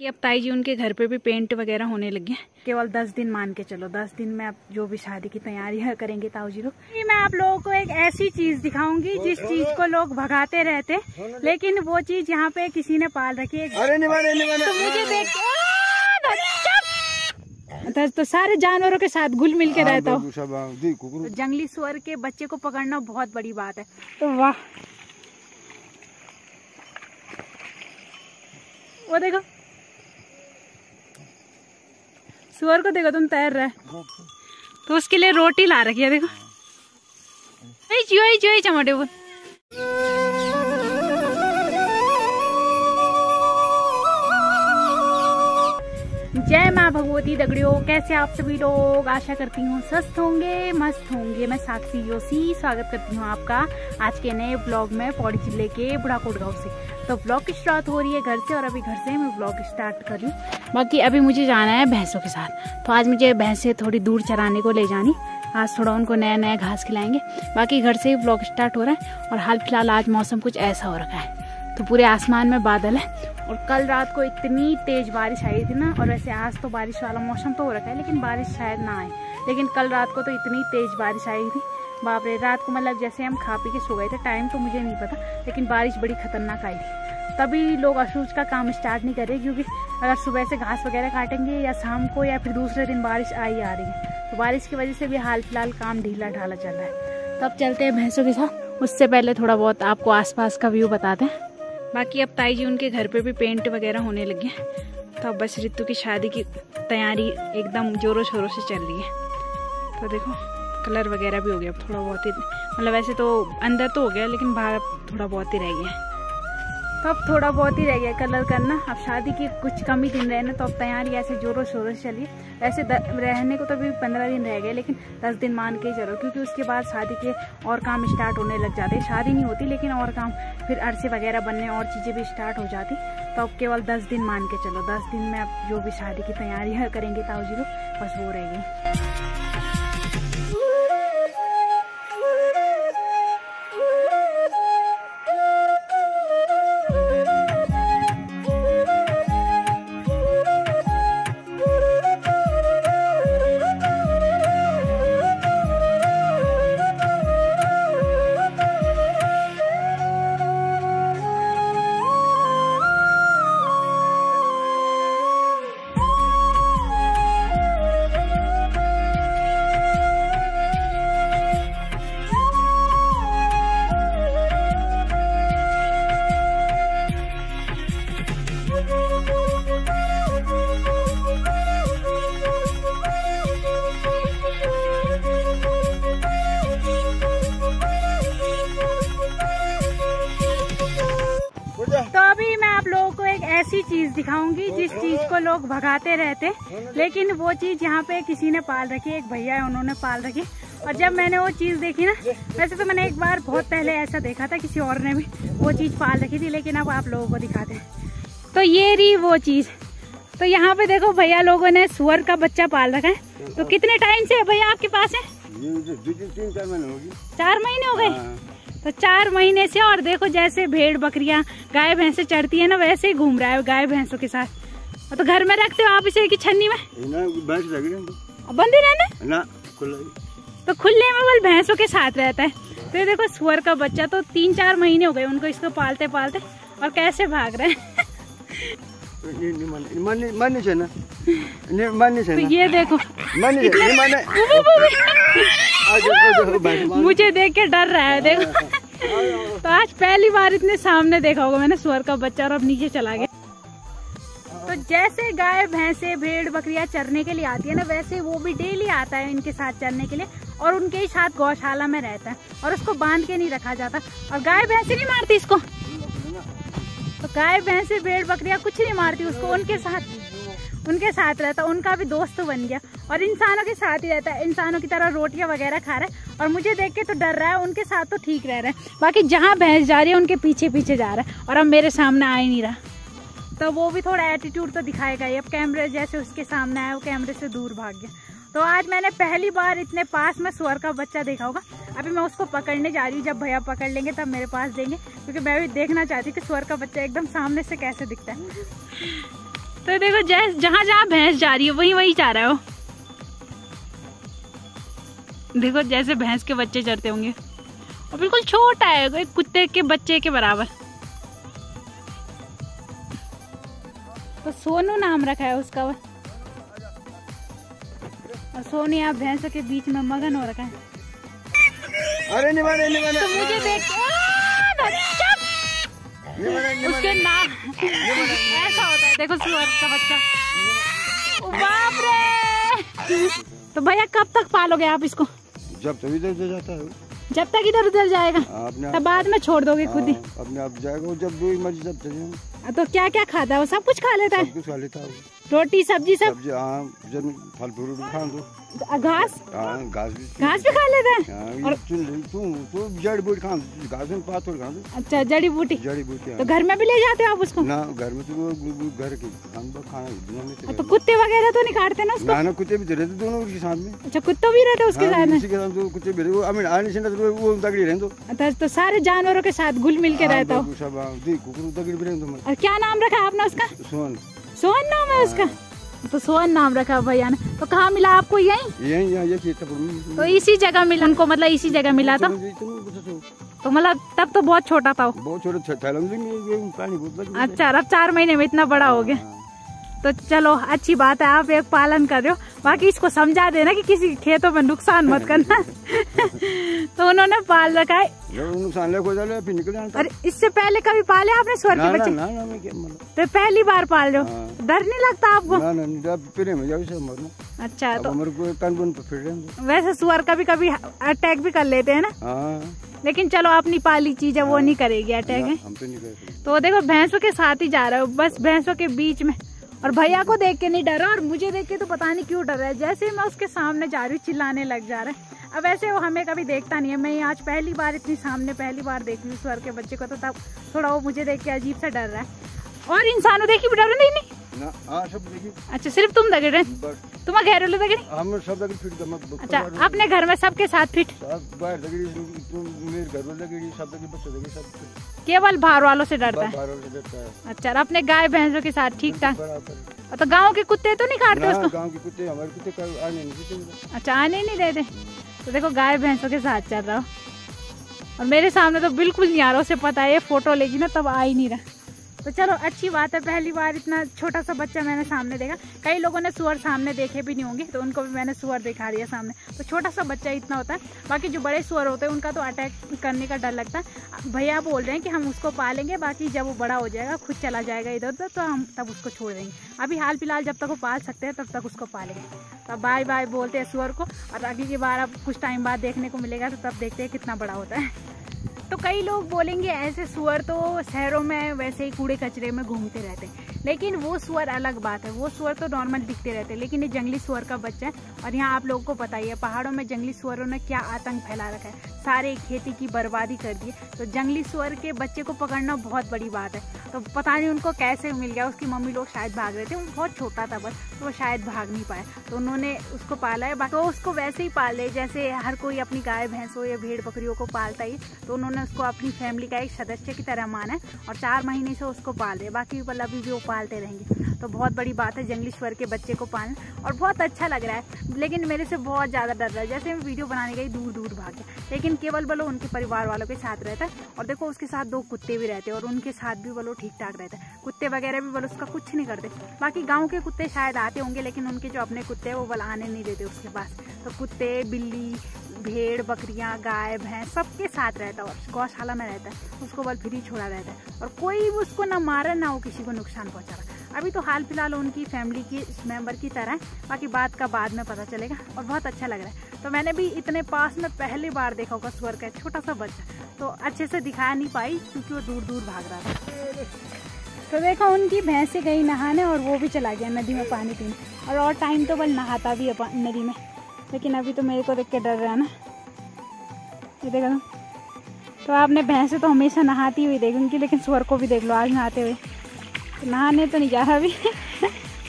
कि अब ताई जी उनके घर पे भी पेंट वगैरह होने लगे हैं। केवल 10 दिन मान के चलो, 10 दिन में अब जो भी शादी की तैयारियां करेंगे ताऊ जी लोग। मैं आप लोगों को एक ऐसी चीज दिखाऊंगी जिस चीज को लोग भगाते रहते, लेकिन वो चीज यहाँ पे किसी ने पाल रखी है। तो मुझे देख तो सारे जानवरों के साथ घुल मिल के रहता हूँ। तो जंगली सुअर के बच्चे को पकड़ना बहुत बड़ी बात है। तो वाह, वो देखो सुअर को, देखो तुम तैर रहा है तो उसके लिए रोटी ला रखी है। देखो जो चमटे वो। जय माँ भगवती दगड़ियों, कैसे आप सभी लोग? आशा करती हूँ स्वस्थ होंगे, मस्त होंगे। मैं साक्षी जोशी स्वागत करती हूँ आपका आज के नए ब्लॉग में पौड़ी जिले के बुढ़ाकोट गांव से। तो ब्लॉग की शुरुआत हो रही है घर से और अभी घर से मैं ब्लॉग स्टार्ट कर रही हूँ। बाकी अभी मुझे जाना है भैंसों के साथ, तो आज मुझे भैंसें थोड़ी दूर चराने को ले जानी। आज थोड़ा उनको नया नया घास खिलाएंगे। बाकी घर से ही ब्लॉग स्टार्ट हो रहा है और हाल फिलहाल आज मौसम कुछ ऐसा हो रखा है, तो पूरे आसमान में बादल है। और कल रात को इतनी तेज बारिश आई थी ना, और वैसे आज तो बारिश वाला मौसम तो हो रखा है लेकिन बारिश शायद ना आए। लेकिन कल रात को तो इतनी तेज बारिश आई थी, बाप रे। रात को मतलब जैसे हम खा पी के सो गए थे, टाइम तो मुझे नहीं पता, लेकिन बारिश बड़ी खतरनाक आई थी। तभी लोग अशूज का काम स्टार्ट नहीं कर रहे, क्योंकि अगर सुबह से घास वगैरह काटेंगे या शाम को या फिर दूसरे दिन बारिश आ रही है, तो बारिश की वजह से भी हाल फिलहाल काम ढीला ढाला चल रहा है। तो अब चलते हैं भैंसों के साथ। उससे पहले थोड़ा बहुत आपको आसपास का व्यू बताते हैं। बाकी अब ताई जी उनके घर पे भी पेंट वगैरह होने लगे हैं, तो अब बस रितु की शादी की तैयारी एकदम जोरों शोरों से चल रही है। तो देखो कलर वगैरह भी हो गया, अब थोड़ा बहुत ही, मतलब वैसे तो अंदर तो हो गया लेकिन बाहर थोड़ा बहुत ही रह गया है। तो अब थोड़ा बहुत ही रह गया कलर करना। अब शादी की कुछ कम ही दिन रहे ना, तो अब तैयारी ऐसे जोरों शोरों से चलिए। वैसे रहने को तो अभी 15 दिन रह गए, लेकिन 10 दिन मान के चलो, क्योंकि उसके बाद शादी के और काम स्टार्ट होने लग जाते हैं। शादी नहीं होती लेकिन और काम, फिर अरसे वगैरह बनने और चीज़ें भी स्टार्ट हो जाती। तो अब केवल 10 दिन मान के चलो, 10 दिन में अब जो भी शादी की तैयारियाँ करेंगे ताऊ जी लोग, बस वो रह गई। तो अभी मैं आप लोगों को एक ऐसी चीज दिखाऊंगी जिस चीज को लोग भगाते रहते, लेकिन वो चीज यहाँ पे किसी ने पाल रखी है। एक भैया है, उन्होंने पाल रखी। और जब मैंने वो चीज देखी ना, वैसे तो मैंने एक बार बहुत पहले ऐसा देखा था, किसी और ने भी वो चीज पाल रखी थी, लेकिन अब आप लोगों को दिखाते हैं। तो ये रही वो चीज। तो यहाँ पे देखो भैया लोगों ने सुअर का बच्चा पाल रखा है। तो कितने टाइम से भैया आपके पास है? 4 महीने हो गए। तो 4 महीने से, और देखो जैसे भेड़ बकरियां गाय भैंसे चढ़ती है ना, वैसे ही घूम रहा है गाय भैंसों के साथ। तो घर में रखते हो आप इसे कि छन्नी में? बंदी रहने ना, तो खुले में बल भैंसों के साथ रहता है। तो ये देखो सुअर का बच्चा, तो 3-4 महीने हो गए उनको इसको पालते पालते, और कैसे भाग रहे हैं। तो ये देखो मुझे देख के डर रहा है, देखो। तो आज पहली बार इतने सामने देखा होगा मैंने सुअर का बच्चा, और अब नीचे चला गया। तो जैसे गाय भैंसे भेड़ बकरियां चरने के लिए आती है ना, वैसे वो भी डेली आता है इनके साथ चरने के लिए, और उनके ही साथ गौशाला में रहता है, और उसको बांध के नहीं रखा जाता। और गाय भैंसे नहीं मारती इसको, तो गाय भैंसे भेड़ बकरियां कुछ नहीं मारती उसको, उनके साथ रहता, उनका भी दोस्त बन गया, और इंसानों के साथ ही रहता है। इंसानों की तरह रोटियां वगैरह खा रहा है, और मुझे देख के तो डर रहा है। उनके साथ तो ठीक रह रहा है, बाकी जहाँ भैंस जा रही है उनके पीछे पीछे जा रहा है, और अब मेरे सामने आ ही नहीं रहा। तो वो भी थोड़ा एटीट्यूड तो दिखाएगा ही। अब कैमरे जैसे उसके सामने आया, वो कैमरे से दूर भाग गया। तो आज मैंने पहली बार इतने पास में सुअर का बच्चा देखा होगा। अभी मैं उसको पकड़ने जा रही हूँ, जब भैया पकड़ लेंगे तब मेरे पास देंगे, क्योंकि मैं भी देखना चाहती हूँ कि सुअर का बच्चा एकदम सामने से कैसे दिखता है। तो देखो जहाँ जहाँ भैंस जा रही है वहीं वहीं जा रहा है वो। देखो जैसे भैंस के बच्चे चरते होंगे, और बिल्कुल छोटा है, एक कुत्ते के बच्चे के बराबर। तो सोनू नाम रखा है उसका, और सोनू यहाँ भैंसों के बीच में मगन हो रखा है। अरे नहीं तो मुझे देख उसके नाम ऐसा होता है। देखो सुअर का बच्चा, बाप रे। तो भैया कब तक पालोगे आप इसको? जब तक इधर उधर जाता है, जब तक इधर उधर जाएगा तब बाद में छोड़ दोगे खुद ही? अपने आप जाएगा, जब दो मर्जी जब चले। तो क्या क्या खाता है वो? सब कुछ खा लेता है? सब कुछ खा लेता है, रोटी सब्जी सब? सब्जी जब फल फ्रूट खा दो, घास घास भी खा लेता है? और तू जड़ी बूटी खा, घास में पात खा दो। अच्छा जड़ी बूटी तो घर में भी ले जाते हो आप उसको? ना घर में तो घर के खाना। तो कुत्ते वगैरह तो नहीं काटते ना उसको? ना कुत्ते भी रहते दोनों उसके साथ में। अच्छा कुत्ते भी रहते उसके साथ में? कुत्ते भी वो तगड़ी रहते। तो सारे जानवरों के साथ घुल मिल के रहता हो? और क्या नाम रखा आपने उसका? सोहन नाम है उसका। तो सोहन नाम रखा भैया ने। तो कहाँ मिला आपको? यही तो इसी जगह मिला उनको, मतलब इसी जगह मिला था? तो मतलब तब तो बहुत छोटा था वो? बहुत छोटा। अच्छा, अब 4 महीने में इतना बड़ा हो गया। तो चलो अच्छी बात है, आप एक पालन कर रहे हो। बाकी इसको समझा देना कि किसी खेतों में नुकसान मत करना। तो उन्होंने पाल रखा है। नुकसान फिर निकल जाता। अरे इससे पहले कभी पाले आपने सुअर के बच्चे? तो पहली बार पाल रहे हो? डर नहीं लगता आपको? अच्छा, तो वैसे सुअर कभी कभी अटैक भी कर लेते हैं ना? लेकिन चलो अपनी पाली चीज है, वो नहीं करेगी अटैक है। तो देखो भैंसों के साथ ही जा रहा है, बस भैंसों के बीच में। और भैया को देख के नहीं डरा, और मुझे देख के तो पता नहीं क्यों डर रहा है। जैसे ही मैं उसके सामने जा रही हूँ चिल्लाने लग जा रहा है। अब वैसे वो हमें कभी देखता नहीं है, मैं आज पहली बार इतनी सामने पहली बार देख रही हूँ सुअर के बच्चे को, तो तब थोड़ा वो मुझे देख के अजीब सा डर रहा है। और इंसानों देखी भी डर नहीं? अच्छा सिर्फ तुम दगड़ रहे? तुम्हारे घर वाले दगड़ी? अच्छा अपने घर में सबके साथ फिट? केवल बाहर वालों से डरता है? अच्छा, अपने गाय भैंसों के साथ ठीक ठाक? तो गांव के कुत्ते तो नहीं काटते उसको? गांव के कुत्ते हमारे कुत्ते आने नहीं देते। अच्छा आने नहीं देते। तो देखो गाय भैंसों के साथ चल रहा हो, और मेरे सामने तो बिल्कुल नहीं आ रहा। उसे पता है ये फोटो लेगी ना, तब आ ही नहीं रहा। तो चलो अच्छी बात है, पहली बार इतना छोटा सा बच्चा मैंने सामने देखा। कई लोगों ने सुअर सामने देखे भी नहीं होंगे, तो उनको भी मैंने सुअर दिखा दिया सामने। तो छोटा सा बच्चा इतना होता है। बाकी जो बड़े सुअर होते हैं उनका तो अटैक करने का डर लगता है। भैया बोल रहे हैं कि हम उसको पालेंगे, बाकी जब वो बड़ा हो जाएगा खुद चला जाएगा इधर उधर, तो हम तब उसको छोड़ देंगे। अभी हाल फिलहाल जब तक वो पाल सकते हैं तब तक उसको पालेंगे। तो बाय बाय बोलते हैं सुअर को, और अगली की बार अब कुछ टाइम बाद देखने को मिलेगा, तो तब देखते हैं कितना बड़ा होता है। तो कई लोग बोलेंगे ऐसे सुअर तो शहरों में वैसे ही कूड़े कचरे में घूमते रहते हैं, लेकिन वो सुअर अलग बात है। वो सुअर तो नॉर्मल दिखते रहते हैं, लेकिन ये जंगली सुअर का बच्चा है। और यहाँ आप लोगों को पता ही है पहाड़ों में जंगली सुअरों ने क्या आतंक फैला रखा है, सारे खेती की बर्बादी कर दी है। तो जंगली सुअर के बच्चे को पकड़ना बहुत बड़ी बात है। तो पता नहीं उनको कैसे मिल गया। उसकी मम्मी लोग शायद भाग रहे थे, वो बहुत छोटा था बस, तो वो शायद भाग नहीं पाए, तो उन्होंने उसको पाला है। तो उसको वैसे ही पाले जैसे हर कोई अपनी गाय भैंसों या भेड़ बकरियों को पालता ही। तो उन्होंने उसको अपनी फैमिली का एक सदस्य की तरह माना है, और 4 महीने से उसको पाल रहे। बाकी पल अभी भी वो पालते रहेंगे। तो बहुत बड़ी बात है जंगली सुअर के बच्चे को पालना, और बहुत अच्छा लग रहा है। लेकिन मेरे से बहुत ज़्यादा डर रहा है। जैसे मैं वीडियो बनाने गई दूर दूर भाग गया, लेकिन केवल बोलो उनके परिवार वालों के साथ रहता है। और देखो उसके साथ 2 कुत्ते भी रहते हैं, और उनके साथ भी बोलो ठीक ठाक रहता है। कुत्ते वगैरह भी बोलो उसका कुछ नहीं करते। बाकी गाँव के कुत्ते शायद आते होंगे, लेकिन उनके जो अपने कुत्ते हैं वो बोल आने नहीं देते उसके पास। तो कुत्ते बिल्ली भेड़ बकरियां गाय भैंस सबके साथ रहता है, और गौशाला में रहता है। उसको बल फ्री छोड़ा रहता है, और कोई उसको ना मारा ना वो किसी को नुकसान पहुंचा रहा। अभी तो हाल फिलहाल उनकी फैमिली की मेंबर की तरह है, बाकी बात का बाद में पता चलेगा। और बहुत अच्छा लग रहा है। तो मैंने भी इतने पास में पहली बार देखा होगा सुअर का छोटा सा बच्चा, तो अच्छे से दिखा नहीं पाई क्योंकि वो दूर दूर भाग रहा था। तो देखो उनकी भैंसें गई नहाने, और वो भी चला गया नदी में पानी पीने। और टाइम तो बल नहाता भी है नदी में, लेकिन अभी तो मेरे को देख के डर रहा है ना। ये देखो तो आपने भैंसे तो हमेशा नहाती हुई देखूंगी, लेकिन सुअर को भी देख लो आज नहाते हुए। तो नहाने तो नहीं जा रहा अभी।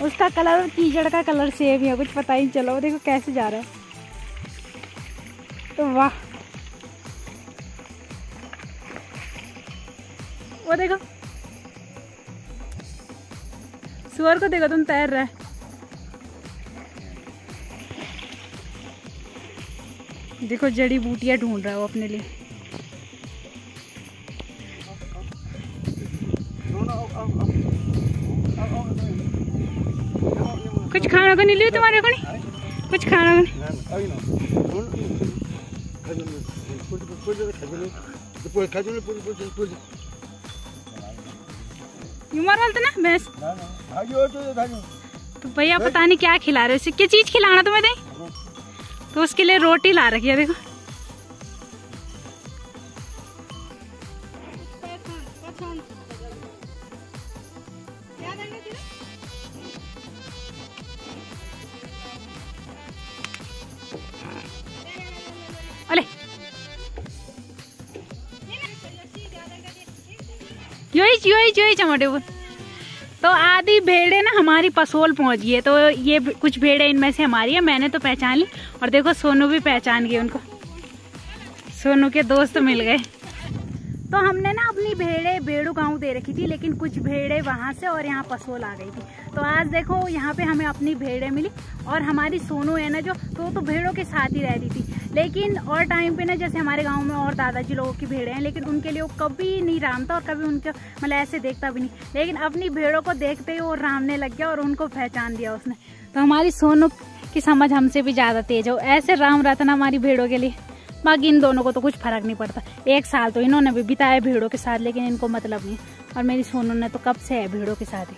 उसका कलर और कीचड़ का कलर सेम ही है, कुछ पता ही नहीं चला। वो देखो कैसे जा रहा है। तो वाह, वो देखो सुअर को देखो तुम तैर रहा है। देखो जड़ी बूटियां ढूंढ रहा है वो अपने लिए। कुछ खाना को नहीं लियो तुम्हारे को? नहीं कुछ खाना को नहीं। यूमर बोलते ना भैंस। तो भैया पता नहीं क्या खिला रहे हो, क्या चीज खिलाना तुम्हें दे, तो उसके लिए रोटी ला रखी है। देखो अले योही चमटे वो। तो आधी भेड़े ना हमारी पसोल पहुंच गई है, तो ये कुछ भेड़े इनमें से हमारी है, मैंने तो पहचान ली। और देखो सोनू भी पहचान गए उनको, सोनू के दोस्त मिल गए। तो हमने ना अपनी भेड़े बेड़ू गांव दे रखी थी, लेकिन कुछ भेड़े वहां से और यहाँ पसोल आ गई थी। तो आज देखो यहाँ पे हमें अपनी भेड़े मिली। और हमारी सोनू है ना जो, तो भेड़ों के साथ ही रहती थी। लेकिन और टाइम पे ना जैसे हमारे गांव में और दादाजी लोगों की भेड़े हैं, लेकिन उनके लिए वो कभी नहीं रामता और कभी उनके मतलब ऐसे देखता भी नहीं। लेकिन अपनी भेड़ों को देखते ही वो रामने लग गया और उनको पहचान दिया उसने। तो हमारी सोनू की समझ हमसे भी ज़्यादा तेज हो, ऐसे राम रहा था ना हमारी भेड़ों के लिए। बाकी इन दोनों को तो कुछ फर्क नहीं पड़ता। 1 साल तो इन्होंने भी बिताया भेड़ों के साथ, लेकिन इनको मतलब नहीं। और मेरी सोनू ने तो कब से है भेड़ों के साथ ही।